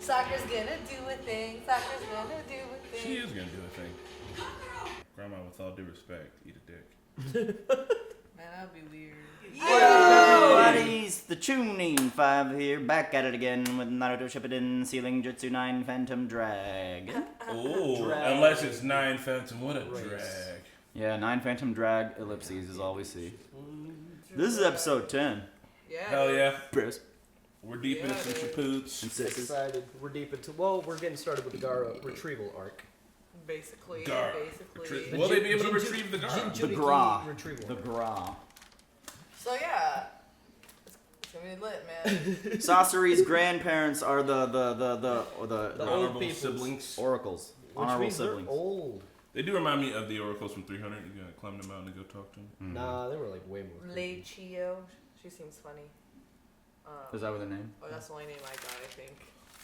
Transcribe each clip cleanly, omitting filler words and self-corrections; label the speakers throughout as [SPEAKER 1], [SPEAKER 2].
[SPEAKER 1] Soccer's gonna do a thing. Soccer's gonna do a thing.
[SPEAKER 2] She is gonna do a thing. Grandma, with all due respect, eat a dick.
[SPEAKER 1] Man, that'd be weird.
[SPEAKER 3] Yo, buddies! The Tuning 5 here, back at it again with Naruto Shippuden Sealing Jutsu 9 Phantom Drag.
[SPEAKER 2] Oh, unless it's 9 Phantom, what a drag.
[SPEAKER 3] Yeah, 9 Phantom Drag ellipses is all we see. This is episode 10.
[SPEAKER 1] Yeah.
[SPEAKER 2] Hell yeah.
[SPEAKER 3] Bros.
[SPEAKER 2] We're deep into some Shippoods.
[SPEAKER 4] Excited. We're deep into. Well, we're getting started with the Gaara retrieval arc.
[SPEAKER 1] Basically.
[SPEAKER 2] Gaara.
[SPEAKER 1] Basically.
[SPEAKER 2] Will they be able to retrieve the Gaara?
[SPEAKER 3] The Gra.
[SPEAKER 4] Retrieval.
[SPEAKER 3] The Gra.
[SPEAKER 1] So yeah. It's gonna be lit, man.
[SPEAKER 3] Sasori's grandparents are the
[SPEAKER 4] The old
[SPEAKER 2] honorable
[SPEAKER 4] people's
[SPEAKER 2] siblings.
[SPEAKER 3] oracles.
[SPEAKER 4] Which
[SPEAKER 3] Honorable
[SPEAKER 4] means they're
[SPEAKER 3] siblings.
[SPEAKER 4] old.
[SPEAKER 2] They do remind me of the oracles from 300. You gotta climb them out and go talk to them.
[SPEAKER 4] Nah, they were like way more.
[SPEAKER 1] Lei Chio. She seems funny.
[SPEAKER 3] Is that what the name?
[SPEAKER 1] Oh, that's the only name I got, I think.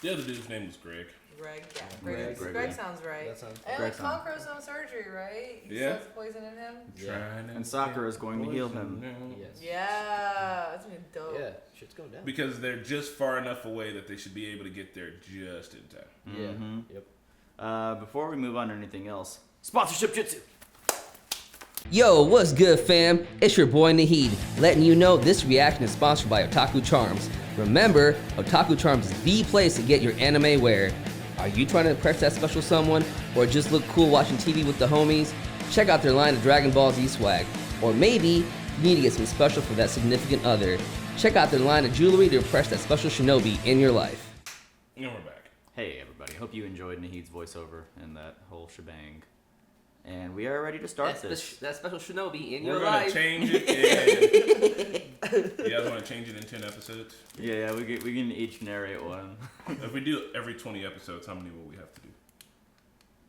[SPEAKER 2] The other dude's name was Greg.
[SPEAKER 1] Greg, yeah.
[SPEAKER 3] Greg,
[SPEAKER 1] Greg,
[SPEAKER 3] Greg.
[SPEAKER 1] sounds right.
[SPEAKER 4] That sounds
[SPEAKER 1] And
[SPEAKER 3] Greg
[SPEAKER 1] like
[SPEAKER 3] sounds-
[SPEAKER 1] Conqueror's own surgery, right? He
[SPEAKER 2] Yeah.
[SPEAKER 1] says poison in him.
[SPEAKER 4] Yeah.
[SPEAKER 3] And Sakura is going to heal him.
[SPEAKER 4] Yes.
[SPEAKER 1] Yeah, that's gonna be dope.
[SPEAKER 4] Yeah, shit's going down.
[SPEAKER 2] Because they're just far enough away that they should be able to get there just in time.
[SPEAKER 4] Yeah.
[SPEAKER 3] Mhm.
[SPEAKER 4] Yep.
[SPEAKER 3] Before we move on to anything else, sponsorship Jutsu.
[SPEAKER 5] Yo, what's good, fam? It's your boy Nahid, letting you know this reaction is sponsored by Otaku Charms. Remember, Otaku Charms is the place to get your anime wear. Are you trying to impress that special someone, or just look cool watching TV with the homies? Check out their line of Dragon Ball Z swag. Or maybe you need to get something special for that significant other. Check out their line of jewelry to impress that special shinobi in your life.
[SPEAKER 2] And we're back.
[SPEAKER 3] Hey everybody, hope you enjoyed Nahid's voiceover and that whole shebang. And we are ready to start this.
[SPEAKER 5] That special shinobi in
[SPEAKER 2] We're
[SPEAKER 5] your
[SPEAKER 2] gonna
[SPEAKER 5] life.
[SPEAKER 2] change it. You guys want to change it in 10 episodes?
[SPEAKER 3] Yeah, we can each narrate one.
[SPEAKER 2] If we do every 20 episodes, how many will we have to do?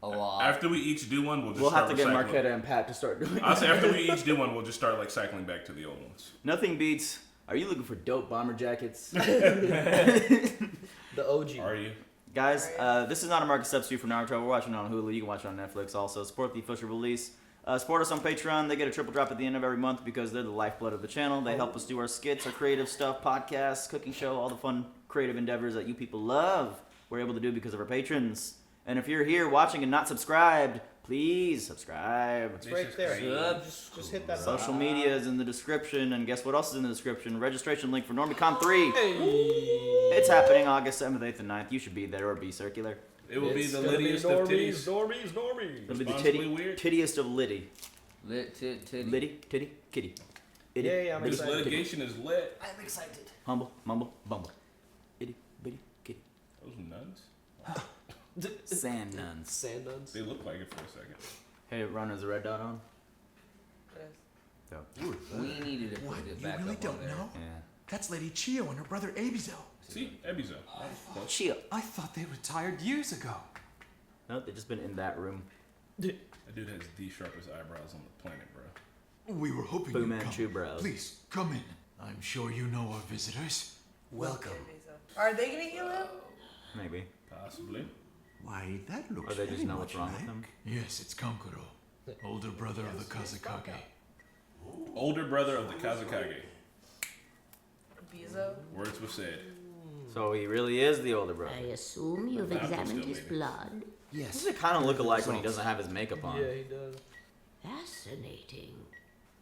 [SPEAKER 5] A lot.
[SPEAKER 2] After we each do one, we'll just
[SPEAKER 3] We'll
[SPEAKER 2] start
[SPEAKER 3] have to get
[SPEAKER 2] recycling.
[SPEAKER 3] Marquetta and Pat to start doing
[SPEAKER 2] I'll say
[SPEAKER 3] it.
[SPEAKER 2] after we each do one, we'll just start like cycling back to the old ones.
[SPEAKER 3] Nothing beats, are you looking for dope bomber jackets?
[SPEAKER 4] The OG.
[SPEAKER 2] Are you?
[SPEAKER 3] Guys, this is not a market substitute for Naruto. We're watching it on Hulu. You can watch it on Netflix also. Support the official release. Support us on Patreon. They get a triple drop at the end of every month because they're the lifeblood of the channel. They help us do our skits, our creative stuff, podcasts, cooking show, all the fun creative endeavors that you people love. We're able to do because of our patrons. And if you're here watching and not subscribed, please subscribe.
[SPEAKER 4] It's right there. Just hit that button.
[SPEAKER 3] Social media is in the description, and guess what else is in the description? Registration link for Normie Con 3. It's happening August 7th, 8th, and 9th. You should be there or be circular.
[SPEAKER 2] It will be
[SPEAKER 4] It's
[SPEAKER 2] the
[SPEAKER 4] gonna
[SPEAKER 2] littiest of titties.
[SPEAKER 4] Normies.
[SPEAKER 3] It'll be the
[SPEAKER 2] Responsibly weird.
[SPEAKER 3] tittiest of litty.
[SPEAKER 5] Lit, titty.
[SPEAKER 3] Litty, titty, kitty. Itty,
[SPEAKER 4] Yeah, I'm
[SPEAKER 2] This
[SPEAKER 4] excited.
[SPEAKER 2] litigation is lit.
[SPEAKER 3] I'm excited. Humble, mumble, bumble. Itty, bitty, kitty.
[SPEAKER 2] Those nuns?
[SPEAKER 3] Sand nuns.
[SPEAKER 4] Sand nuns.
[SPEAKER 2] They look like it for a second.
[SPEAKER 3] Hey, Ron, is the red dot on?
[SPEAKER 1] It is.
[SPEAKER 5] We needed to put it
[SPEAKER 6] You
[SPEAKER 5] back
[SPEAKER 6] really
[SPEAKER 5] up
[SPEAKER 6] don't
[SPEAKER 5] on there.
[SPEAKER 6] know?
[SPEAKER 3] Yeah.
[SPEAKER 6] That's Lady Chio and her brother Abizo.
[SPEAKER 2] See? Ebizo.
[SPEAKER 3] Chill.
[SPEAKER 6] I thought they retired years ago.
[SPEAKER 3] No, they've just been in that room.
[SPEAKER 2] That dude has the sharpest eyebrows on the planet, bro.
[SPEAKER 6] We were hoping
[SPEAKER 3] Fu
[SPEAKER 6] you'd
[SPEAKER 3] Manchu
[SPEAKER 6] come.
[SPEAKER 3] brows.
[SPEAKER 6] Please, come in. I'm sure you know our visitors. Welcome.
[SPEAKER 1] Are they gonna heal him?
[SPEAKER 3] Maybe.
[SPEAKER 2] Possibly.
[SPEAKER 6] Why, that looks
[SPEAKER 3] Or they just
[SPEAKER 6] very
[SPEAKER 3] know what's
[SPEAKER 6] much
[SPEAKER 3] wrong with
[SPEAKER 6] like-
[SPEAKER 3] them.
[SPEAKER 6] Yes, it's Kankuro, older brother of the Kazakage.
[SPEAKER 2] Older brother of the Kazakage.
[SPEAKER 1] Bizo?
[SPEAKER 2] Words were said.
[SPEAKER 3] So he really is the older
[SPEAKER 7] I
[SPEAKER 3] brother.
[SPEAKER 7] assume you've
[SPEAKER 2] Found him
[SPEAKER 7] examined
[SPEAKER 2] still,
[SPEAKER 7] his
[SPEAKER 2] maybe.
[SPEAKER 7] blood.
[SPEAKER 6] Yes.
[SPEAKER 3] Does it kind of look alike when he doesn't have his makeup on?
[SPEAKER 4] Yeah, he does.
[SPEAKER 7] Fascinating.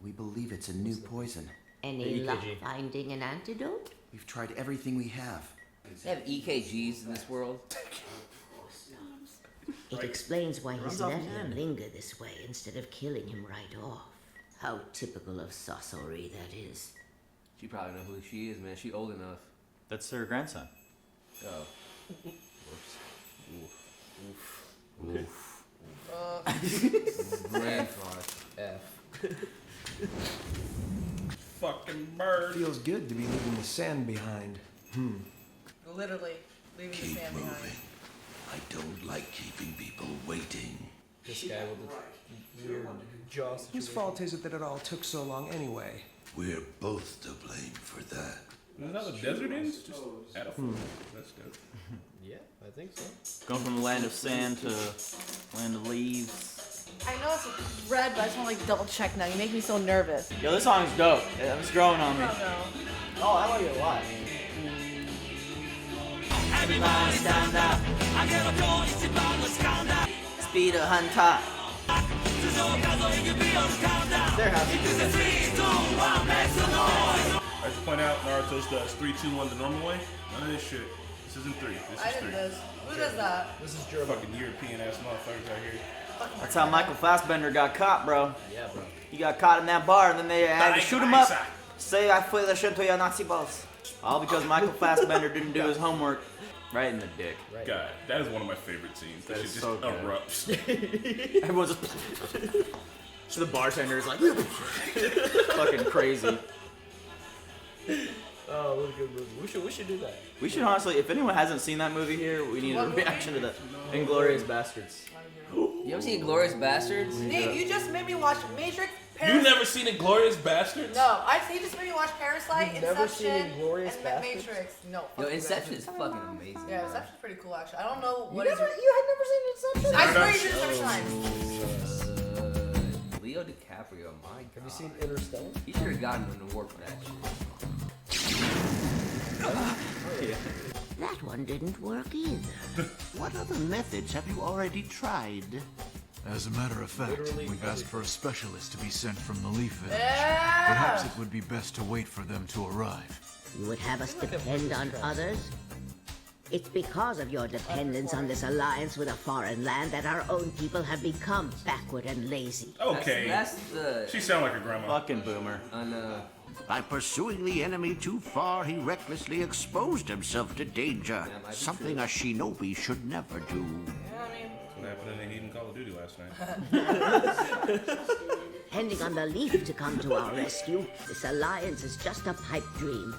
[SPEAKER 8] We believe it's a new poison.
[SPEAKER 7] Any
[SPEAKER 4] The
[SPEAKER 7] luck
[SPEAKER 4] EKG.
[SPEAKER 7] finding an antidote?
[SPEAKER 8] We've tried everything we have.
[SPEAKER 5] They have EKGs in this world.
[SPEAKER 7] It explains why he's
[SPEAKER 3] Runs off
[SPEAKER 7] letting
[SPEAKER 3] his
[SPEAKER 7] him
[SPEAKER 3] head.
[SPEAKER 7] linger this way instead of killing him right off. How typical of Sasori that is.
[SPEAKER 5] She probably know who she is, man. She old enough.
[SPEAKER 3] That's her grandson.
[SPEAKER 5] Oh. Grandfather.
[SPEAKER 4] F.
[SPEAKER 2] Fucking bird.
[SPEAKER 9] Feels good to be leaving the sand behind.
[SPEAKER 1] Literally leaving the sand behind.
[SPEAKER 8] I don't like keeping people waiting.
[SPEAKER 4] This guy with the weird jaw situation.
[SPEAKER 9] Whose fault is it that it all took so long anyway?
[SPEAKER 8] We're both to blame for that.
[SPEAKER 2] Is that what desert is? Just add a foot. That's dope.
[SPEAKER 4] Yeah, I think so.
[SPEAKER 3] Going from the land of sand to land of leaves.
[SPEAKER 1] I know it's red, but I just want to like double check now. You make me so nervous.
[SPEAKER 3] Yo, this song's dope. It's growing on me.
[SPEAKER 1] Oh
[SPEAKER 3] Oh, I like it a lot.
[SPEAKER 10] And
[SPEAKER 3] Speed hunter. There has to be this.
[SPEAKER 2] I should point out Naruto's does 3, 2, 1 the normal way. None of this shit. This isn't 3. This
[SPEAKER 1] I
[SPEAKER 2] is
[SPEAKER 1] did
[SPEAKER 2] 3.
[SPEAKER 1] this. Who does that?
[SPEAKER 4] This is German.
[SPEAKER 2] Fucking European ass motherfuckers out here.
[SPEAKER 3] That's how Michael Fassbender got caught, bro.
[SPEAKER 4] Yeah, bro.
[SPEAKER 3] He got caught in that bar, and then they had to shoot him up. Say I feel the shit to your Nazi balls. All because Michael Fassbender didn't do his homework. Right in the dick.
[SPEAKER 4] Right.
[SPEAKER 2] God, that is one of my favorite scenes. That shit just
[SPEAKER 3] so good.
[SPEAKER 2] erupts.
[SPEAKER 3] Everyone's just. So the bartender is like, fucking crazy.
[SPEAKER 4] Oh, what a good movie. We should do that.
[SPEAKER 3] We should honestly, if anyone hasn't seen that movie here, we need a reaction to that. Inglorious Bastards.
[SPEAKER 5] You ever seen Glorious Bastards?
[SPEAKER 1] Nate, you just made me watch Matrix.
[SPEAKER 2] You never seen Inglorious Bastards?
[SPEAKER 1] No, he just made me watch Parasite,
[SPEAKER 4] You've never seen
[SPEAKER 1] Inception,
[SPEAKER 4] Inglourious
[SPEAKER 1] and
[SPEAKER 4] Basterds?
[SPEAKER 1] Matrix. No.
[SPEAKER 5] Yo,
[SPEAKER 1] fuck
[SPEAKER 5] Inception
[SPEAKER 1] you
[SPEAKER 5] is fucking amazing.
[SPEAKER 1] Yeah,
[SPEAKER 5] bro.
[SPEAKER 1] Inception's pretty cool actually. I don't know
[SPEAKER 4] You
[SPEAKER 1] what is.
[SPEAKER 4] had never seen Inception?
[SPEAKER 1] I swear you did it so many times.
[SPEAKER 5] Leo DiCaprio, my God.
[SPEAKER 4] Have you seen Interstellar?
[SPEAKER 5] He should have gotten an award for that shit.
[SPEAKER 7] That one didn't work either.
[SPEAKER 8] What other methods have you already tried?
[SPEAKER 6] As a matter of fact, we've asked for a specialist to be sent from the Leaf Village.
[SPEAKER 1] Yeah.
[SPEAKER 6] Perhaps it would be best to wait for them to arrive.
[SPEAKER 7] You would have us depend on others? It's because of your dependence on this alliance with a foreign land that our own people have become backward and lazy.
[SPEAKER 2] Okay.
[SPEAKER 5] That's the.
[SPEAKER 2] She sound like a grandma.
[SPEAKER 3] Fucking boomer.
[SPEAKER 8] By pursuing the enemy too far, he recklessly exposed himself to danger. Something a shinobi should never do.
[SPEAKER 1] Yeah, I mean.
[SPEAKER 2] What happened in Eden Call of Duty last night?
[SPEAKER 7] Depending on the Leaf to come to our rescue, this alliance is just a pipe dream.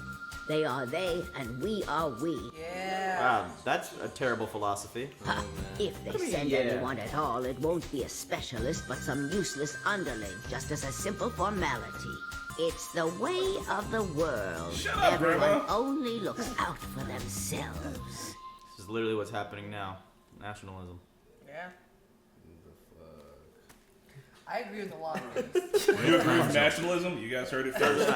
[SPEAKER 7] They are they, and we are we.
[SPEAKER 1] Yeah.
[SPEAKER 3] Wow, that's a terrible philosophy.
[SPEAKER 7] Ha, if they send anyone at all, it won't be a specialist, but some useless underling, just as a simple formality. It's the way of the world.
[SPEAKER 2] Shut up,
[SPEAKER 7] Everyone
[SPEAKER 2] Grandma.
[SPEAKER 7] only looks out for themselves.
[SPEAKER 3] This is literally what's happening now. Nationalism.
[SPEAKER 1] Yeah. I agree with a lot of things.
[SPEAKER 2] You agree with nationalism? You guys heard it first.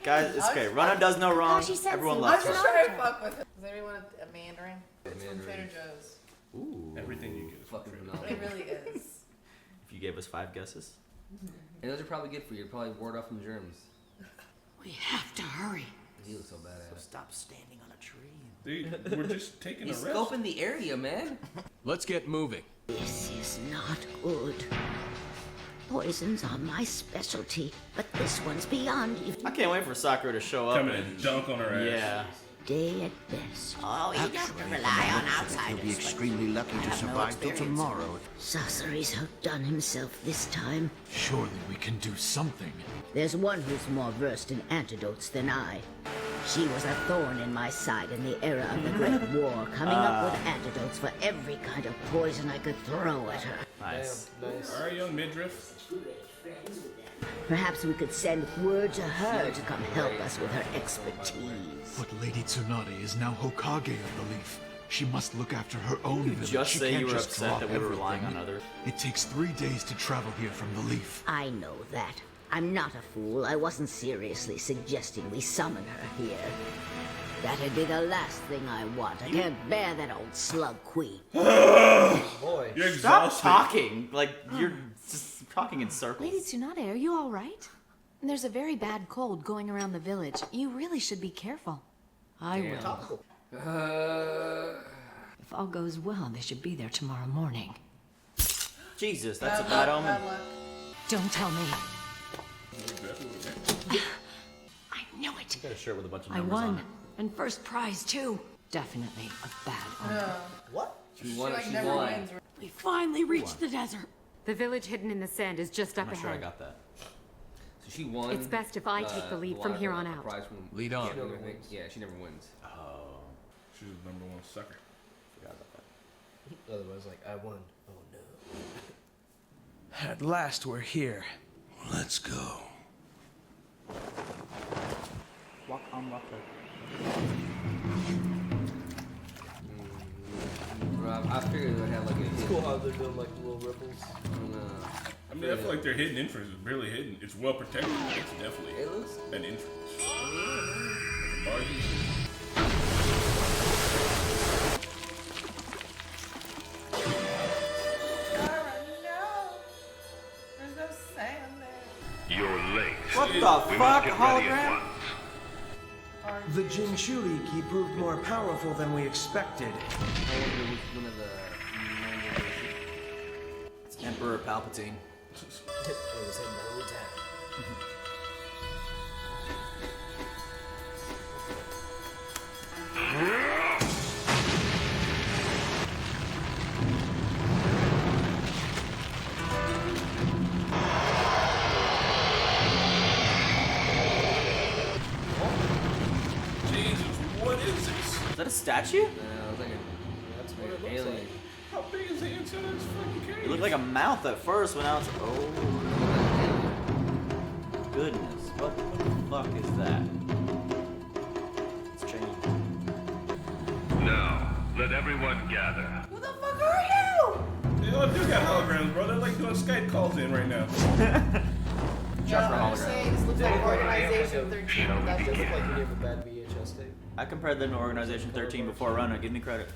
[SPEAKER 3] Guys, it's okay. Rana does no wrong. Everyone
[SPEAKER 1] I'm
[SPEAKER 3] loves
[SPEAKER 1] just
[SPEAKER 3] her.
[SPEAKER 1] trying to fuck with it. Does anyone want a Mandarin? It's from Trader Joe's.
[SPEAKER 3] Ooh.
[SPEAKER 2] Everything you get is
[SPEAKER 5] Fucking
[SPEAKER 2] fucking
[SPEAKER 5] phenomenal.
[SPEAKER 1] It really is.
[SPEAKER 3] If you gave us 5 guesses.
[SPEAKER 5] And those are probably good for you. Probably ward off from germs.
[SPEAKER 7] We have to hurry.
[SPEAKER 5] He looks so badass.
[SPEAKER 3] Stop standing on a tree.
[SPEAKER 2] Dude, we're just taking
[SPEAKER 5] He's
[SPEAKER 2] a rest.
[SPEAKER 5] scoping the area, man.
[SPEAKER 6] Let's get moving.
[SPEAKER 7] This is not good. Poisons are my specialty, but this one's beyond
[SPEAKER 3] I can't wait for Sakura to show up.
[SPEAKER 2] Come in and dunk on her ass.
[SPEAKER 3] Yeah.
[SPEAKER 7] day at best. Oh, you
[SPEAKER 8] Actually,
[SPEAKER 7] have to rely on outsiders.
[SPEAKER 8] he'll be extremely lucky to survive till tomorrow.
[SPEAKER 7] Sasori's outdone himself this time.
[SPEAKER 6] Surely we can do something.
[SPEAKER 7] There's one who's more versed in antidotes than I. She was a thorn in my side in the era of the Great War, coming up with antidotes for every kind of poison I could throw at her.
[SPEAKER 3] Nice.
[SPEAKER 4] Nice.
[SPEAKER 2] Alright, young midriff.
[SPEAKER 7] Perhaps we could send word to her to come help us with her expertise.
[SPEAKER 6] But Lady Tsunade is now Hokage of the Leaf. She must look after her own village.
[SPEAKER 3] Just
[SPEAKER 6] She
[SPEAKER 3] say
[SPEAKER 6] can't
[SPEAKER 3] you were
[SPEAKER 6] just
[SPEAKER 3] upset
[SPEAKER 6] drop
[SPEAKER 3] that we were relying
[SPEAKER 6] everything.
[SPEAKER 3] on others.
[SPEAKER 6] It takes 3 days to travel here from the Leaf.
[SPEAKER 7] I know that. I'm not a fool. I wasn't seriously suggesting we summon her here. That'd be the last thing I want. I can't bear that old slug queen.
[SPEAKER 4] Boy.
[SPEAKER 2] You're
[SPEAKER 3] Stop
[SPEAKER 2] exhausted.
[SPEAKER 3] talking. Like, you're just talking in circles.
[SPEAKER 10] Lady Tsunade, are you all right? There's a very bad cold going around the village. You really should be careful. I will. If all goes well, they should be there tomorrow morning.
[SPEAKER 3] Jesus, that's a bad omen.
[SPEAKER 10] Don't tell me. I knew it.
[SPEAKER 3] Got a shirt with a bunch of
[SPEAKER 10] I
[SPEAKER 3] numbers on
[SPEAKER 10] won.
[SPEAKER 3] it.
[SPEAKER 10] And first prize, too. Definitely a bad omen.
[SPEAKER 4] What?
[SPEAKER 5] She won.
[SPEAKER 1] Like
[SPEAKER 5] She
[SPEAKER 1] never
[SPEAKER 5] won.
[SPEAKER 1] wins.
[SPEAKER 10] We finally reached the desert.
[SPEAKER 11] The village hidden in the sand is just up
[SPEAKER 3] I'm not sure I
[SPEAKER 11] ahead.
[SPEAKER 3] got that.
[SPEAKER 5] So she won.
[SPEAKER 11] It's best if I take the lead from here on out.
[SPEAKER 5] Prize from
[SPEAKER 6] Lead on.
[SPEAKER 5] Yeah, she never wins.
[SPEAKER 3] Oh,
[SPEAKER 2] She's the #1 sucker.
[SPEAKER 3] forgot about that.
[SPEAKER 4] Otherwise, like, I won. Oh, no.
[SPEAKER 9] At last, we're here.
[SPEAKER 8] Let's go.
[SPEAKER 3] Walk on water.
[SPEAKER 5] I figured it would have like a
[SPEAKER 4] It's cool how they're doing, like, little ripples.
[SPEAKER 2] I mean, I feel like their hidden entrance is barely hidden. It's well protected. But it's definitely
[SPEAKER 5] It looks.
[SPEAKER 2] an entrance. Like a barge and shit.
[SPEAKER 3] the
[SPEAKER 12] We
[SPEAKER 3] fuck,
[SPEAKER 12] must get ready at
[SPEAKER 3] hologram?
[SPEAKER 12] once.
[SPEAKER 9] The Jinchuriki proved more powerful than we expected.
[SPEAKER 3] It's Emperor Palpatine.
[SPEAKER 2] Jesus, what is this?
[SPEAKER 3] Is that a statue?
[SPEAKER 5] Alien.
[SPEAKER 2] How big is the inside of this fucking cave?
[SPEAKER 3] It looked like a mouth at first, when now it's goodness, what the fuck is that? It's changed.
[SPEAKER 12] Now, let everyone gather.
[SPEAKER 1] Who the fuck are you?
[SPEAKER 2] They all do got holograms, bro. They're like doing Skype calls in right now.
[SPEAKER 1] Yeah, I'm just saying, this looks like Organization 13. That's just
[SPEAKER 4] Like
[SPEAKER 1] like...
[SPEAKER 4] you have a bad VHS tape.
[SPEAKER 3] I compared them to Organization 13 before I run it. Give me credit.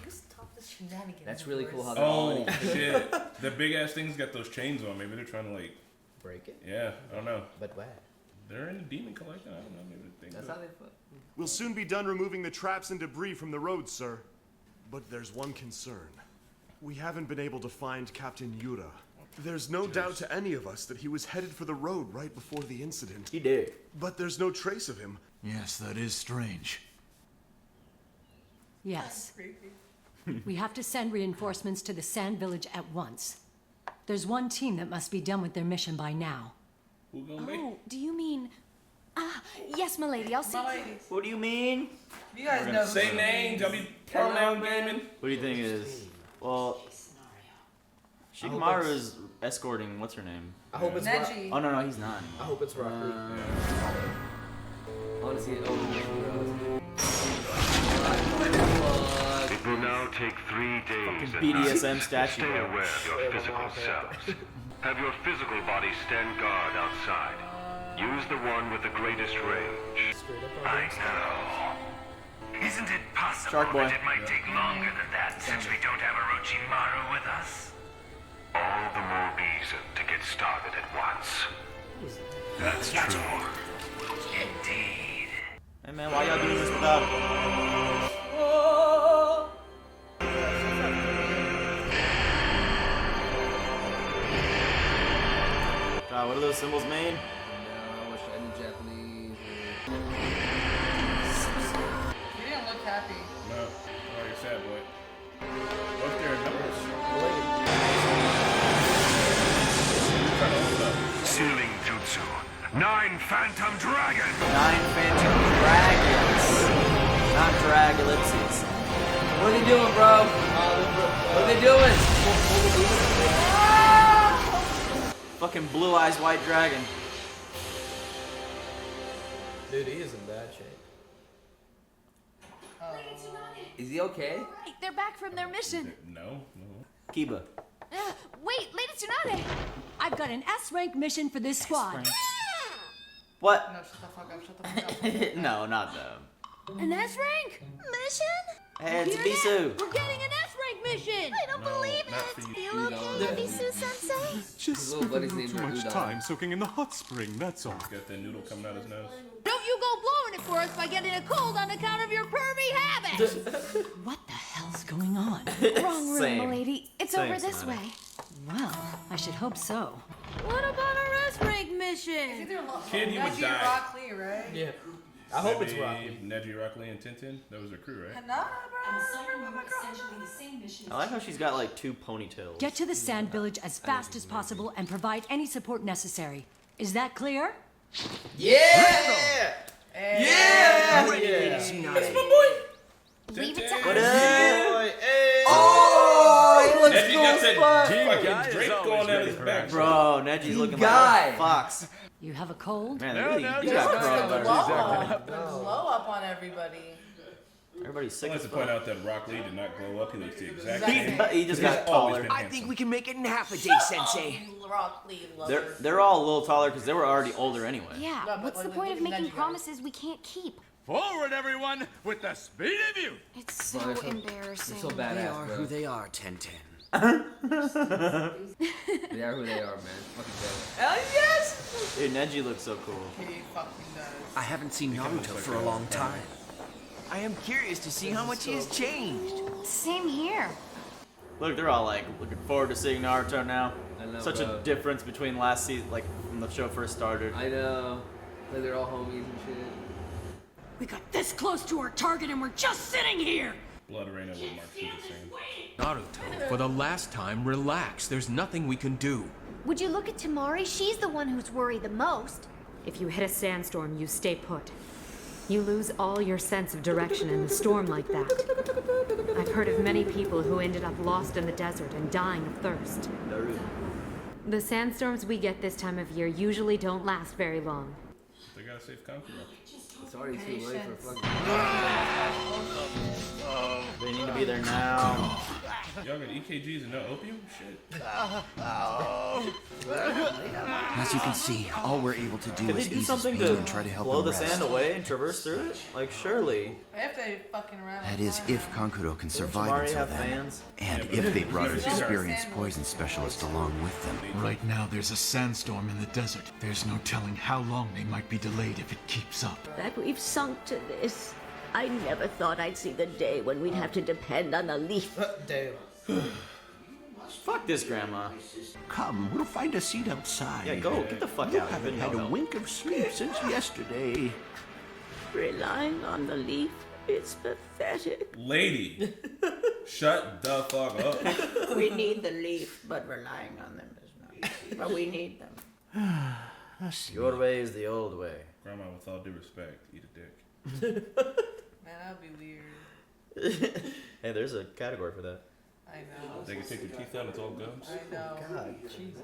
[SPEAKER 1] You stop this shenanigans.
[SPEAKER 5] That's really cool how they're
[SPEAKER 2] Oh shit! The big ass things got those chains on. Maybe they're trying to like
[SPEAKER 5] break it.
[SPEAKER 2] Yeah, I don't know.
[SPEAKER 5] But where?
[SPEAKER 2] They're in the demon collection. I don't know. Maybe they
[SPEAKER 5] That's how they put.
[SPEAKER 13] We'll soon be done removing the traps and debris from the road, sir. But there's one concern. We haven't been able to find Captain Yura. There's no doubt to any of us that he was headed for the road right before the incident.
[SPEAKER 3] He did.
[SPEAKER 13] But there's no trace of him.
[SPEAKER 6] Yes, that is strange.
[SPEAKER 14] Yes. We have to send reinforcements to the Sand Village at once. There's one team that must be done with their mission by now.
[SPEAKER 2] Who gonna make?
[SPEAKER 10] Oh, do you mean... yes, milady, I'll see.
[SPEAKER 3] What do you mean?
[SPEAKER 1] You guys
[SPEAKER 2] We're
[SPEAKER 1] know.
[SPEAKER 2] gonna say names. I'll be pronoun gaming.
[SPEAKER 3] What do you think it is? Well, Shikamaru is escorting, what's her name?
[SPEAKER 4] I hope it's
[SPEAKER 1] Neji.
[SPEAKER 3] Oh, no, he's not.
[SPEAKER 4] I hope it's Rock Lee.
[SPEAKER 5] I want to see it. Oh,
[SPEAKER 12] It will now take 3 days and
[SPEAKER 3] BDSM
[SPEAKER 12] nights
[SPEAKER 3] statue.
[SPEAKER 12] to stay aware of your physical selves. Have your physical body stand guard outside. Use the one with the greatest range. I know. Isn't it possible
[SPEAKER 3] Shark Boy.
[SPEAKER 12] that it might take longer than that since we don't have Orochimaru with us? All the more reason to get started at once. That's true. Indeed.
[SPEAKER 3] Hey man, why y'all doing this without him? God, what do those symbols mean?
[SPEAKER 5] no, I wish I knew Japanese.
[SPEAKER 1] You didn't look happy.
[SPEAKER 2] No, oh, you're sad, boy. What's their numbers?
[SPEAKER 12] Sealing Jutsu. 9 Phantom Dragons!
[SPEAKER 3] 9 Phantom Dragons. Not Dragolipsies. What are they doing, bro? What are they doing? Fucking blue eyes white dragon.
[SPEAKER 4] Dude, he is in bad shape.
[SPEAKER 5] Is he okay?
[SPEAKER 10] They're back from their mission.
[SPEAKER 2] No.
[SPEAKER 3] Kiba.
[SPEAKER 10] Wait, Lady Tsunade!
[SPEAKER 14] I've got an S-rank mission for this squad.
[SPEAKER 3] What?
[SPEAKER 1] No, shut the fuck up. Shut the fuck up.
[SPEAKER 3] No, not them.
[SPEAKER 14] An S-rank mission?
[SPEAKER 3] Hey, it's
[SPEAKER 14] Hear
[SPEAKER 3] Bisu.
[SPEAKER 14] that? We're getting an S-rank mission!
[SPEAKER 10] I don't believe
[SPEAKER 2] not for you.
[SPEAKER 10] Feel okay, Bisu-sensei?
[SPEAKER 6] Just
[SPEAKER 5] little buddy's
[SPEAKER 6] spending
[SPEAKER 5] named
[SPEAKER 6] too much
[SPEAKER 5] Udon.
[SPEAKER 6] time soaking in the hot spring, that's all.
[SPEAKER 2] Got that noodle coming out his nose.
[SPEAKER 14] Don't you go blowing it for us by getting a cold on account of your pervy habits! What the hell's going on?
[SPEAKER 10] Wrong room,
[SPEAKER 3] Same.
[SPEAKER 10] milady. It's
[SPEAKER 3] Same,
[SPEAKER 10] over this
[SPEAKER 3] Tsunade.
[SPEAKER 10] way.
[SPEAKER 14] Well, I should hope so. What about our S-rank mission?
[SPEAKER 2] Kid, you would
[SPEAKER 1] Neji
[SPEAKER 2] die.
[SPEAKER 1] Rock Lee, right?
[SPEAKER 4] Yeah. I hope it's
[SPEAKER 2] Maybe
[SPEAKER 4] Rocky.
[SPEAKER 2] Neji, Rock Lee, and Tintin. That was their crew, right?
[SPEAKER 1] Nah, bro.
[SPEAKER 3] I like how she's got like 2 ponytails.
[SPEAKER 14] Get to the Sand Village as fast as possible and provide any support necessary. Is that clear?
[SPEAKER 5] Yeah! Yeah!
[SPEAKER 1] Hey.
[SPEAKER 10] Leave it to
[SPEAKER 3] What
[SPEAKER 10] us.
[SPEAKER 3] up?
[SPEAKER 5] Oh, he looks
[SPEAKER 2] Neji
[SPEAKER 5] cool
[SPEAKER 2] got
[SPEAKER 5] as
[SPEAKER 2] that
[SPEAKER 5] fuck.
[SPEAKER 2] fucking Drake going out his back,
[SPEAKER 3] Bro, Neji's looking
[SPEAKER 5] guy.
[SPEAKER 3] like a fox.
[SPEAKER 14] You have a cold?
[SPEAKER 3] Man,
[SPEAKER 12] No,
[SPEAKER 3] really,
[SPEAKER 12] no,
[SPEAKER 3] you
[SPEAKER 12] no,
[SPEAKER 3] got
[SPEAKER 12] no,
[SPEAKER 3] coronavirus.
[SPEAKER 1] The glow up on everybody.
[SPEAKER 3] Everybody's
[SPEAKER 2] I
[SPEAKER 3] sick
[SPEAKER 2] like
[SPEAKER 3] as
[SPEAKER 2] to point
[SPEAKER 3] fuck.
[SPEAKER 2] out that Rock Lee did not glow up. He looks the exact
[SPEAKER 1] He-
[SPEAKER 2] same.
[SPEAKER 3] He just
[SPEAKER 2] He's
[SPEAKER 3] got
[SPEAKER 2] always
[SPEAKER 3] taller.
[SPEAKER 2] been handsome.
[SPEAKER 9] we can make it in half a day, Sensei.
[SPEAKER 1] Rock Lee lover.
[SPEAKER 3] They're all a little taller because they were already older anyway.
[SPEAKER 10] Yeah,
[SPEAKER 1] No, but
[SPEAKER 10] what's the
[SPEAKER 1] like,
[SPEAKER 10] point
[SPEAKER 1] look
[SPEAKER 10] of
[SPEAKER 1] at
[SPEAKER 10] making
[SPEAKER 1] Neji, guys.
[SPEAKER 10] promises we can't keep?
[SPEAKER 12] Forward, everyone, with the speed of youth!
[SPEAKER 10] It's so
[SPEAKER 5] Bro, they're so-
[SPEAKER 10] embarrassing.
[SPEAKER 5] They're so badass, bro.
[SPEAKER 9] they are, Tenten.
[SPEAKER 15] They are who they are, man. Fucking better.
[SPEAKER 1] Hell yes!
[SPEAKER 3] Dude, Neji looks so cool.
[SPEAKER 1] He fucking does.
[SPEAKER 16] I haven't seen Naruto for a long time. I am curious to see how much he has changed.
[SPEAKER 10] Same here.
[SPEAKER 3] Look, they're all like looking forward to seeing Naruto now.
[SPEAKER 15] I know,
[SPEAKER 3] Such
[SPEAKER 15] bro.
[SPEAKER 3] a difference between last season, like when the show first started.
[SPEAKER 15] I know. Like they're all homies and shit.
[SPEAKER 14] We got this close to our target and we're just sitting here.
[SPEAKER 2] Blood Arena will mark through the same.
[SPEAKER 17] Naruto, for the last time, relax. There's nothing we can do.
[SPEAKER 18] Would you look at Tamari? She's the one who's worried the most.
[SPEAKER 11] If you hit a sandstorm, you stay put. You lose all your sense of direction in a storm like that. I've heard of many people who ended up lost in the desert and dying of thirst. The sandstorms we get this time of year usually don't last very long.
[SPEAKER 2] They gotta save Kankuro.
[SPEAKER 15] It's already too late for fucking.
[SPEAKER 3] They need to be there now.
[SPEAKER 2] Y'all got EKGs and no opium? Shit.
[SPEAKER 16] As you can see, all we're able to do
[SPEAKER 3] Could they
[SPEAKER 16] is
[SPEAKER 3] do
[SPEAKER 16] ease his
[SPEAKER 3] something
[SPEAKER 16] pain
[SPEAKER 3] to
[SPEAKER 16] and try to help
[SPEAKER 3] blow
[SPEAKER 16] him
[SPEAKER 3] the
[SPEAKER 16] rest.
[SPEAKER 3] sand away and traverse through it? Like, surely.
[SPEAKER 1] If they fucking around.
[SPEAKER 16] That is, if Kankuro can survive
[SPEAKER 3] Tamari
[SPEAKER 16] until
[SPEAKER 3] have
[SPEAKER 16] then,
[SPEAKER 3] fans?
[SPEAKER 16] and if they brought his experienced poison specialist along with them.
[SPEAKER 6] Right now, there's a sandstorm in the desert. There's no telling how long they might be delayed if it keeps up.
[SPEAKER 7] That we've sunk to this. I never thought I'd see the day when we'd have to depend on the leaf.
[SPEAKER 4] Damn.
[SPEAKER 3] Fuck this grandma.
[SPEAKER 8] Come, we'll find a seat outside.
[SPEAKER 3] Yeah, go. Get the fuck
[SPEAKER 8] You
[SPEAKER 3] out.
[SPEAKER 8] haven't had a wink of sleep since yesterday.
[SPEAKER 7] Relying on the leaf is pathetic.
[SPEAKER 2] Lady, shut the fuck up.
[SPEAKER 7] We need the leaf, but relying on them is not. But we need them.
[SPEAKER 3] Your way is the old way.
[SPEAKER 2] Grandma, with all due respect, eat a dick.
[SPEAKER 1] Man, that would be weird.
[SPEAKER 3] Hey, there's a category for that.
[SPEAKER 1] I know.
[SPEAKER 2] They can take your teeth out, it's all gums.
[SPEAKER 1] I know.
[SPEAKER 4] God, Jesus.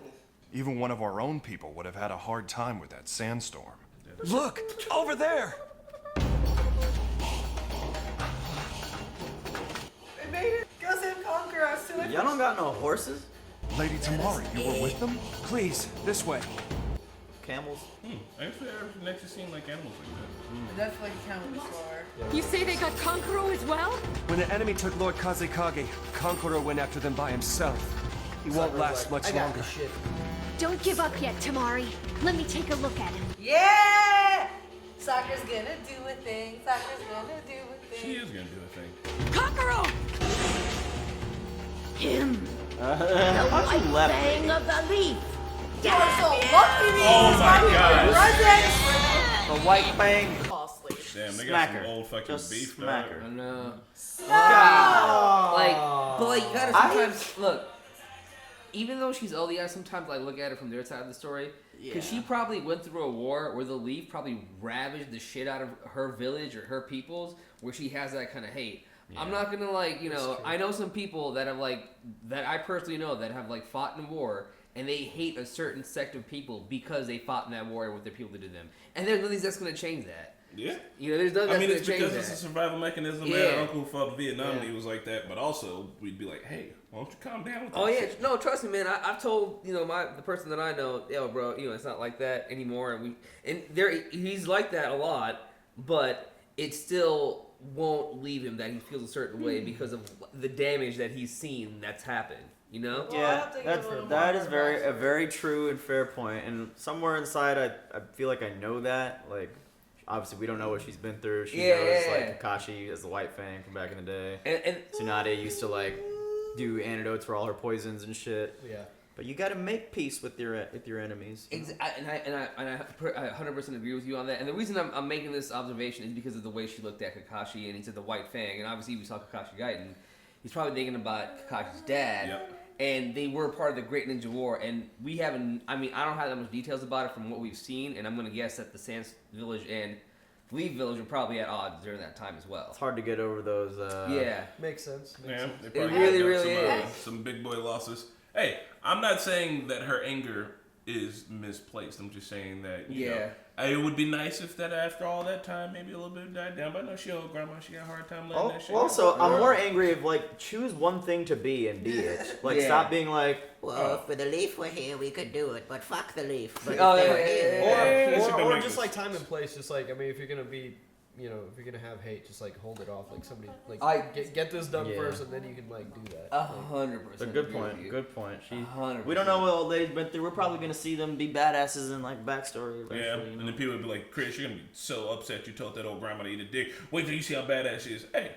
[SPEAKER 13] Even one of our own people would have had a hard time with that sandstorm.
[SPEAKER 16] Look, over there!
[SPEAKER 1] They made it. Go save Conqueror. I was too
[SPEAKER 3] Y'all don't got no horses?
[SPEAKER 13] Lady Tamari, you were with them?
[SPEAKER 16] Please, this way.
[SPEAKER 3] Camels?
[SPEAKER 2] Actually, I've never seen like animals like that.
[SPEAKER 1] Definitely count before.
[SPEAKER 14] You say they got Kankuro as well?
[SPEAKER 9] When the enemy took Lord Kazekage, Kankuro went after them by himself. He won't last much longer.
[SPEAKER 18] Don't give up yet, Tamari. Let me take a look at him.
[SPEAKER 1] Yeah! Soccer's gonna do a thing. Soccer's gonna do a thing.
[SPEAKER 2] She is gonna do a thing.
[SPEAKER 14] Kankuro!
[SPEAKER 7] Him.
[SPEAKER 3] How'd
[SPEAKER 7] The
[SPEAKER 3] you
[SPEAKER 7] white
[SPEAKER 3] left
[SPEAKER 7] fang of the leaf.
[SPEAKER 1] You are so lucky.
[SPEAKER 2] Oh my god.
[SPEAKER 3] The white fang.
[SPEAKER 1] Costly.
[SPEAKER 2] Damn, they
[SPEAKER 3] Smack
[SPEAKER 2] got
[SPEAKER 3] her.
[SPEAKER 2] some old fucking
[SPEAKER 3] Just
[SPEAKER 2] beef.
[SPEAKER 3] smack
[SPEAKER 2] dog.
[SPEAKER 3] her.
[SPEAKER 15] I know.
[SPEAKER 3] God.
[SPEAKER 15] But like you gotta sometimes look. Even though she's old, you gotta sometimes like look at it from their side of the story. Because she probably went through a war where the leaf probably ravaged the shit out of her village or her peoples, where she has that kind of hate. Yeah. I'm not gonna like, you know, I know some people that have like, that I personally know that have like fought in war, and they hate a certain sect of people because they fought in that war with their people that did them. And there's nothing that's gonna change that.
[SPEAKER 2] Yeah.
[SPEAKER 15] You know, there's nothing that's
[SPEAKER 2] I mean,
[SPEAKER 15] gonna
[SPEAKER 2] it's
[SPEAKER 15] change
[SPEAKER 2] because
[SPEAKER 15] that.
[SPEAKER 2] it's a survival mechanism.
[SPEAKER 15] Yeah.
[SPEAKER 2] Man, Uncle fought Vietnam and he was like that, but also we'd be like, hey, why don't you calm down with that
[SPEAKER 15] Oh yeah,
[SPEAKER 2] shit?
[SPEAKER 15] no, trust me, man. I've told the person that I know, yo, bro, it's not like that anymore, and he's like that a lot, but it still won't leave him that he feels a certain way because of the damage that he's seen that's happened. You know?
[SPEAKER 3] Yeah, that is a very true and fair point. And somewhere inside, I feel like I know that. Like, obviously, we don't know what she's been through. She knows like Kakashi as the White Fang from back in the day.
[SPEAKER 15] And
[SPEAKER 3] Tsunade used to like do antidotes for all her poisons and shit.
[SPEAKER 4] Yeah.
[SPEAKER 3] But you got to make peace with your enemies.
[SPEAKER 15] I 100% agree with you on that. And the reason I'm making this observation is because of the way she looked at Kakashi, and he said the White Fang, and obviously we saw Kakashi Gaiden. He's probably thinking about Kakashi's dad.
[SPEAKER 2] Yep.
[SPEAKER 15] And they were part of the Great Ninja War, and we haven't. I mean, I don't have that much details about it from what we've seen, and I'm gonna guess that the Sand Village and Leaf Village were probably at odds during that time as well.
[SPEAKER 3] It's hard to get over those.
[SPEAKER 15] Yeah,
[SPEAKER 4] makes sense.
[SPEAKER 2] Yeah, they
[SPEAKER 15] It
[SPEAKER 2] probably
[SPEAKER 15] really
[SPEAKER 2] had
[SPEAKER 15] is.
[SPEAKER 2] some big boy losses. Hey, I'm not saying that her anger is misplaced. I'm just saying that you know, it would be nice if that after all that time maybe a little bit died down. But I know she old grandma, she got a hard time letting that shit
[SPEAKER 3] Also,
[SPEAKER 2] go.
[SPEAKER 3] I'm more angry of like choose one thing to be and be it. Like stop being like,
[SPEAKER 7] well, if the leaf were here, we could do it, but fuck the leaf. But
[SPEAKER 15] Oh,
[SPEAKER 7] if they were here,
[SPEAKER 4] Or just like time and place. Just like, I mean, if you're gonna be you know, if you're gonna have hate, just like hold it off. Like somebody, like get this done first, and then you can like do that.
[SPEAKER 15] 100%.
[SPEAKER 3] A good point. Good point.
[SPEAKER 15] 100%.
[SPEAKER 3] We don't know what old lady's been through. We're probably gonna see them be badasses in like backstory.
[SPEAKER 2] Yeah, and then people would be like, Chris, you're gonna be so upset you told that old grandma to eat a dick. Wait till you see how badass she is. Hey.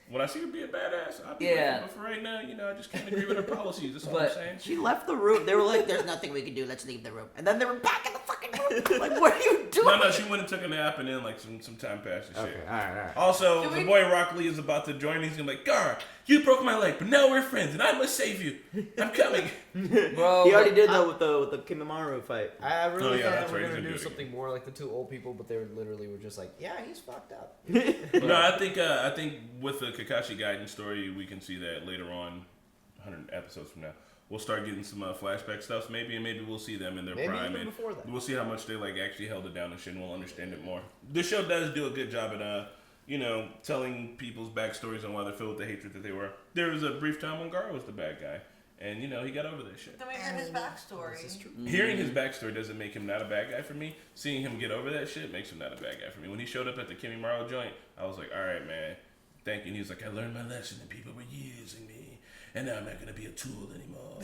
[SPEAKER 2] When I see her be a badass, I'll be like, but for right now, you know, I just can't agree with her policies. That's all I'm saying.
[SPEAKER 3] She left the room. They were like, "There's nothing we can do. Let's leave the room." And then they were back in the fucking room. Like, what are you doing?
[SPEAKER 2] No, she went and took a nap, and then like some time passed and shit.
[SPEAKER 3] Okay, all right.
[SPEAKER 2] Also, the boy Rock Lee is about to join. He's gonna be like, Gaara, you broke my leg, but now we're friends, and I must save you. I'm coming.
[SPEAKER 3] Bro, he already did that with the Kimimaro fight.
[SPEAKER 4] I really thought they were gonna do something more like the two old people, but they were just like, yeah, he's fucked up.
[SPEAKER 2] No, I think with the Kakashi Gaiden story, we can see that later on, 100 episodes from now. We'll start getting some flashback stuff, maybe we'll see them in their prime, and
[SPEAKER 4] before that.
[SPEAKER 2] we'll see how much they like actually held it down and shit, and we'll understand it more. The show does do a good job at you know, telling people's backstories on why they're filled with the hatred that they were. There was a brief time when Gaara was the bad guy, and you know, he got over that shit.
[SPEAKER 1] Then we heard his backstory.
[SPEAKER 4] This is true.
[SPEAKER 2] Hearing his backstory doesn't make him not a bad guy for me. Seeing him get over that shit makes him not a bad guy for me. When he showed up at the Kimimaro joint, I was like, all right, man, thank you. And he was like, I learned my lesson, and people were using me, and now I'm not gonna be a tool anymore.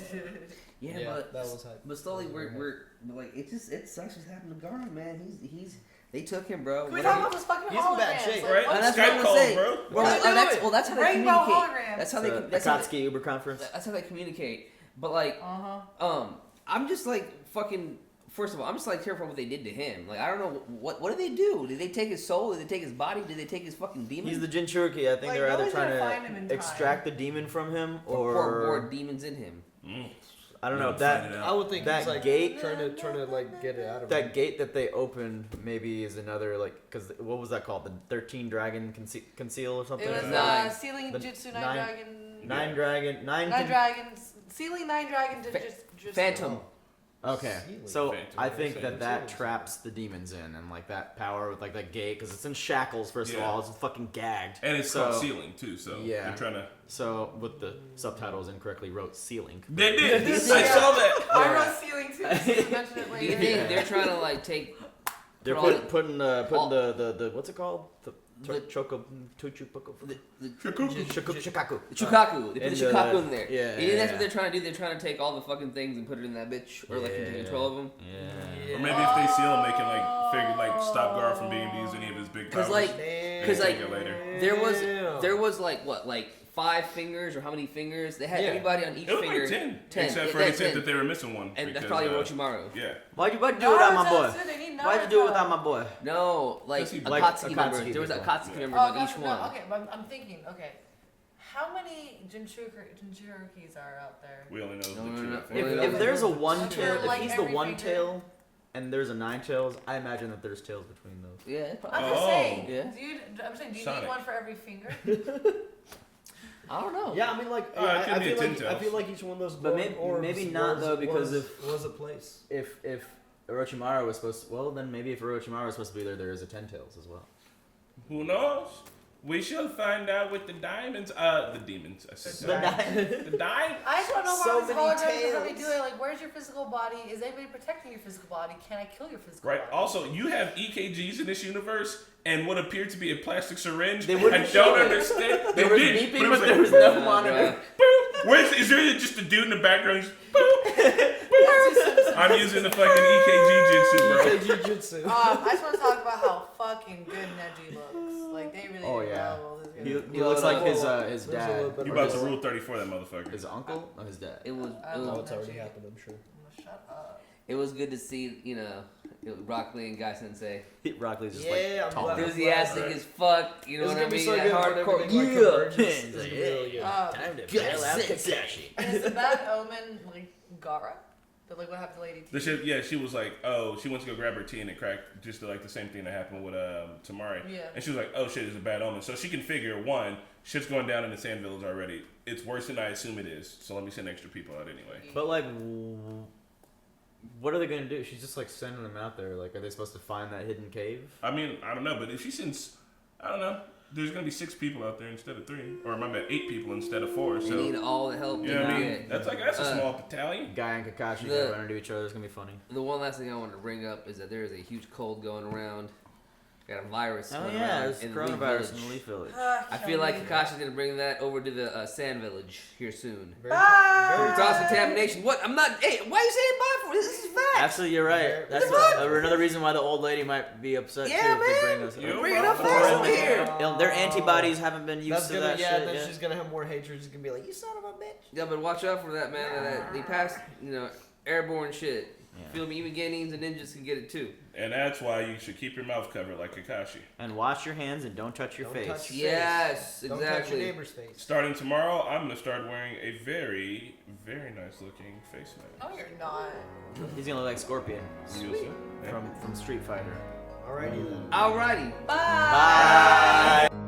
[SPEAKER 15] Yeah, but
[SPEAKER 4] that was hype.
[SPEAKER 15] But slowly we're like it sucks what's happened to Gaara, man. He's they took him, bro.
[SPEAKER 1] Can we talk about this fucking
[SPEAKER 4] He's in bad
[SPEAKER 1] holograms?
[SPEAKER 4] shape,
[SPEAKER 1] Like,
[SPEAKER 2] right?
[SPEAKER 1] what's
[SPEAKER 15] And that's
[SPEAKER 2] Skype
[SPEAKER 15] what I'm
[SPEAKER 2] calls,
[SPEAKER 15] saying,
[SPEAKER 2] bro.
[SPEAKER 15] Well, that's how they
[SPEAKER 1] Rainbow
[SPEAKER 15] communicate.
[SPEAKER 1] holograms.
[SPEAKER 15] That's how they.
[SPEAKER 3] The
[SPEAKER 15] That's how
[SPEAKER 3] Akatsuki Uber conference.
[SPEAKER 15] That's how they communicate. But like, I'm just like fucking. First of all, I'm just like terrified what they did to him. Like, I don't know what did they do? Did they take his soul? Did they take his body? Did they take his fucking demon?
[SPEAKER 3] He's the Jinchuriki. I think
[SPEAKER 1] Like,
[SPEAKER 3] they're either
[SPEAKER 1] nobody's gonna find him
[SPEAKER 3] trying
[SPEAKER 1] in
[SPEAKER 3] to
[SPEAKER 1] time.
[SPEAKER 3] extract the demon from him,
[SPEAKER 15] or
[SPEAKER 3] or
[SPEAKER 15] more demons in him.
[SPEAKER 3] I don't know.
[SPEAKER 2] Find
[SPEAKER 3] That
[SPEAKER 2] it out.
[SPEAKER 4] I would think
[SPEAKER 3] that
[SPEAKER 4] he's like
[SPEAKER 3] gate,
[SPEAKER 4] trying to like get it out of
[SPEAKER 3] that
[SPEAKER 4] him.
[SPEAKER 3] gate that they opened maybe is another like because what was that called? The 13 Dragon Conceal or something?
[SPEAKER 1] It was
[SPEAKER 15] Nine.
[SPEAKER 1] Sealing
[SPEAKER 3] The
[SPEAKER 1] Jutsu
[SPEAKER 3] Nine Dragon.
[SPEAKER 1] Nine dragons. Sealing 9 dragons to just
[SPEAKER 15] Phantom.
[SPEAKER 3] Okay,
[SPEAKER 4] Sealing.
[SPEAKER 3] so
[SPEAKER 2] Phantom.
[SPEAKER 3] I think
[SPEAKER 4] Phantom
[SPEAKER 3] that
[SPEAKER 4] sealing.
[SPEAKER 3] traps the demons in, and like that power with like that gate, because it's in shackles. First of
[SPEAKER 2] Yeah.
[SPEAKER 3] all, it's fucking gagged,
[SPEAKER 2] And it's
[SPEAKER 3] so,
[SPEAKER 2] called sealing too, so
[SPEAKER 3] Yeah.
[SPEAKER 2] they're trying to.
[SPEAKER 3] So with the subtitles incorrectly wrote sealing.
[SPEAKER 2] They did. I saw that.
[SPEAKER 1] I wrote Sealing too. So mention it
[SPEAKER 15] Do you
[SPEAKER 1] later.
[SPEAKER 15] think they're trying to like take?
[SPEAKER 3] They're
[SPEAKER 15] put all
[SPEAKER 3] putting
[SPEAKER 15] all-
[SPEAKER 3] the what's it called? The
[SPEAKER 15] The-
[SPEAKER 3] Choco Tuchupuko.
[SPEAKER 15] the
[SPEAKER 3] Shikaku.
[SPEAKER 15] The Chukaku. They put
[SPEAKER 3] And,
[SPEAKER 15] the Chukaku in there.
[SPEAKER 3] yeah,
[SPEAKER 15] You think that's
[SPEAKER 3] yeah.
[SPEAKER 15] what they're trying to do? They're trying to take all the fucking things and put it in that bitch, or like take control of them.
[SPEAKER 3] Yeah.
[SPEAKER 2] Or maybe if they seal him, they can like figure like stop Gaara from being able to use any of his big powers.
[SPEAKER 15] Cause like,
[SPEAKER 2] and
[SPEAKER 15] cause
[SPEAKER 2] take
[SPEAKER 15] like,
[SPEAKER 2] it later.
[SPEAKER 15] there was like what, like 5 fingers or how many fingers? They had
[SPEAKER 4] Yeah.
[SPEAKER 15] everybody on each
[SPEAKER 2] It was
[SPEAKER 15] finger.
[SPEAKER 2] like 10,
[SPEAKER 15] 10.
[SPEAKER 2] except for
[SPEAKER 15] Yeah,
[SPEAKER 2] he said
[SPEAKER 15] 10.
[SPEAKER 2] that they were missing one.
[SPEAKER 15] And that's
[SPEAKER 2] because,
[SPEAKER 15] probably Orochimaru.
[SPEAKER 2] Yeah.
[SPEAKER 3] Why'd you do it without my boy?
[SPEAKER 1] Naruto, they need
[SPEAKER 3] Why'd you do it
[SPEAKER 1] Naruto.
[SPEAKER 3] without my boy?
[SPEAKER 15] No, like
[SPEAKER 2] Because he-
[SPEAKER 3] like
[SPEAKER 15] Akatsuki members.
[SPEAKER 3] Akatsuki
[SPEAKER 15] There was
[SPEAKER 3] people.
[SPEAKER 15] Akatsuki
[SPEAKER 2] Yeah.
[SPEAKER 15] members on each one.
[SPEAKER 1] Okay, but I'm thinking, okay, how many Jinchurikis are out there?
[SPEAKER 2] We only know
[SPEAKER 15] No,
[SPEAKER 2] the
[SPEAKER 15] no,
[SPEAKER 2] two.
[SPEAKER 15] no.
[SPEAKER 2] I think.
[SPEAKER 3] If there's a one
[SPEAKER 1] Under,
[SPEAKER 3] tail,
[SPEAKER 1] like,
[SPEAKER 3] if he's the
[SPEAKER 1] every
[SPEAKER 3] one
[SPEAKER 1] finger?
[SPEAKER 3] tail, and there's a 9 tails, I imagine that there's tails between those.
[SPEAKER 15] Yeah, probably.
[SPEAKER 1] I'm just saying.
[SPEAKER 15] Yeah.
[SPEAKER 1] I'm saying, do you
[SPEAKER 2] Sonic.
[SPEAKER 1] need one for every finger?
[SPEAKER 15] I don't know.
[SPEAKER 4] Yeah, I mean, like,
[SPEAKER 2] it could be a
[SPEAKER 4] I
[SPEAKER 2] 10
[SPEAKER 4] feel like each one of those
[SPEAKER 3] But
[SPEAKER 4] glowing orbs
[SPEAKER 3] maybe not, though, because
[SPEAKER 4] was a place.
[SPEAKER 3] If Orochimaru was supposed to, well, then maybe if Orochimaru was supposed to be there, there is a 10 tails as well.
[SPEAKER 2] Who knows? We shall find out with the diamonds. The demons. I said the diamonds.
[SPEAKER 1] I just want to know
[SPEAKER 4] So
[SPEAKER 1] about these
[SPEAKER 4] many
[SPEAKER 1] holograms and how they
[SPEAKER 4] tails.
[SPEAKER 1] do it. Like, where's your physical body? Is anybody protecting your physical body? Can I kill your physical
[SPEAKER 2] Right.
[SPEAKER 1] body?
[SPEAKER 2] Also, you have EKGs in this universe, and what appeared to be a plastic syringe.
[SPEAKER 3] They
[SPEAKER 2] I
[SPEAKER 3] wouldn't show
[SPEAKER 2] don't
[SPEAKER 3] it.
[SPEAKER 2] understand.
[SPEAKER 3] There
[SPEAKER 2] They
[SPEAKER 3] was
[SPEAKER 2] did,
[SPEAKER 3] beeping,
[SPEAKER 2] it
[SPEAKER 3] but
[SPEAKER 2] like,
[SPEAKER 3] there was
[SPEAKER 2] boop,
[SPEAKER 3] no monitor.
[SPEAKER 2] boop. Is there just a dude in the background? Just, boop, boop. I'm using the fucking EKG jutsu, bro.
[SPEAKER 4] EKG jutsu.
[SPEAKER 1] I just want to talk about how fucking good Neji looks. Like, they really
[SPEAKER 3] Oh
[SPEAKER 1] did
[SPEAKER 3] yeah,
[SPEAKER 1] well with this
[SPEAKER 3] he
[SPEAKER 1] guy.
[SPEAKER 3] looks like his
[SPEAKER 4] There's a little
[SPEAKER 3] dad.
[SPEAKER 4] bit
[SPEAKER 2] You
[SPEAKER 4] of
[SPEAKER 2] about to
[SPEAKER 4] a-
[SPEAKER 2] rule 34, that motherfucker.
[SPEAKER 3] His uncle or his dad?
[SPEAKER 15] It was.
[SPEAKER 1] I
[SPEAKER 15] It
[SPEAKER 1] love
[SPEAKER 4] Oh,
[SPEAKER 15] was,
[SPEAKER 4] it's already
[SPEAKER 1] Neji.
[SPEAKER 4] happened, I'm sure.
[SPEAKER 1] Shut up.
[SPEAKER 15] it was good to see, Rock Lee and Guy Sensei
[SPEAKER 3] Rock Lee's just
[SPEAKER 4] Yeah,
[SPEAKER 3] like
[SPEAKER 4] I'm
[SPEAKER 3] tall.
[SPEAKER 4] glad.
[SPEAKER 15] enthusiastic as fuck. You know
[SPEAKER 4] It's
[SPEAKER 15] what I
[SPEAKER 4] gonna be
[SPEAKER 15] mean?
[SPEAKER 4] so
[SPEAKER 15] That
[SPEAKER 4] good when
[SPEAKER 15] hardcore.
[SPEAKER 4] everything, like,
[SPEAKER 15] Yeah.
[SPEAKER 4] converges. It's gonna be really good.
[SPEAKER 3] Time to bail out Kakashi.
[SPEAKER 1] And is the bad omen, like, Gaara? But, like, what happened to Lady T?
[SPEAKER 2] The shit, yeah, she was like, oh, she went to go grab her tea and it cracked, just like the same thing that happened with Tamari.
[SPEAKER 1] Yeah.
[SPEAKER 2] And she was like, oh shit, it's a bad omen. So she can figure, one, shit's going down in the Sand Village already. It's worse than I assume it is. So let me send extra people out anyway.
[SPEAKER 3] But like, what are they gonna do? She's just like sending them out there. Like, are they supposed to find that hidden cave?
[SPEAKER 2] I mean, I don't know, but if she sends, I don't know, there's gonna be 6 people out there instead of 3, or my bad, 8 people instead of 4.
[SPEAKER 15] They
[SPEAKER 2] So
[SPEAKER 15] need all the help
[SPEAKER 2] you
[SPEAKER 15] they
[SPEAKER 2] know what I
[SPEAKER 15] can
[SPEAKER 2] mean?
[SPEAKER 15] get.
[SPEAKER 2] That's a small battalion.
[SPEAKER 3] Guy and Kakashi
[SPEAKER 15] The-
[SPEAKER 3] gonna run into each other. It's gonna be funny.
[SPEAKER 15] The one last thing I wanted to bring up is that there is a huge cold going around Got a virus.
[SPEAKER 3] Oh
[SPEAKER 15] going
[SPEAKER 3] yeah,
[SPEAKER 15] around
[SPEAKER 3] there's
[SPEAKER 15] in the
[SPEAKER 3] coronavirus
[SPEAKER 15] Leaf
[SPEAKER 3] in the
[SPEAKER 15] Village.
[SPEAKER 3] Leaf Village.
[SPEAKER 15] I feel like Kakashi's gonna bring that over to the Sand Village here soon.
[SPEAKER 4] Very
[SPEAKER 15] Cross contamination. What? I'm not. Hey, why are you saying bye for this? This is fact.
[SPEAKER 3] Actually, you're right. That's another reason why the old lady might be upset
[SPEAKER 15] Yeah,
[SPEAKER 3] too. If they
[SPEAKER 15] man.
[SPEAKER 3] bring us.
[SPEAKER 15] You're bringing up facts over here.
[SPEAKER 3] Their antibodies haven't been used to that shit.
[SPEAKER 4] Then she's gonna have more hatred. She's gonna be like, you son of a bitch.
[SPEAKER 15] Yeah, but watch out for that, man. They pass, airborne shit.
[SPEAKER 3] Yeah.
[SPEAKER 15] Feel me? Even Genins and ninjas can get it too.
[SPEAKER 2] And that's why you should keep your mouth covered like Kakashi.
[SPEAKER 3] And wash your hands and don't touch your face.
[SPEAKER 4] Touch your
[SPEAKER 15] Yes,
[SPEAKER 4] face.
[SPEAKER 15] exactly.
[SPEAKER 4] Don't touch your neighbor's face.
[SPEAKER 2] Starting tomorrow, I'm gonna start wearing a very, very nice looking face mask.
[SPEAKER 1] No, you're not.
[SPEAKER 3] He's gonna look like Scorpion
[SPEAKER 2] Yeah.
[SPEAKER 3] from Street Fighter.
[SPEAKER 4] Alrighty then.
[SPEAKER 15] Alrighty.
[SPEAKER 1] Bye.
[SPEAKER 3] Bye.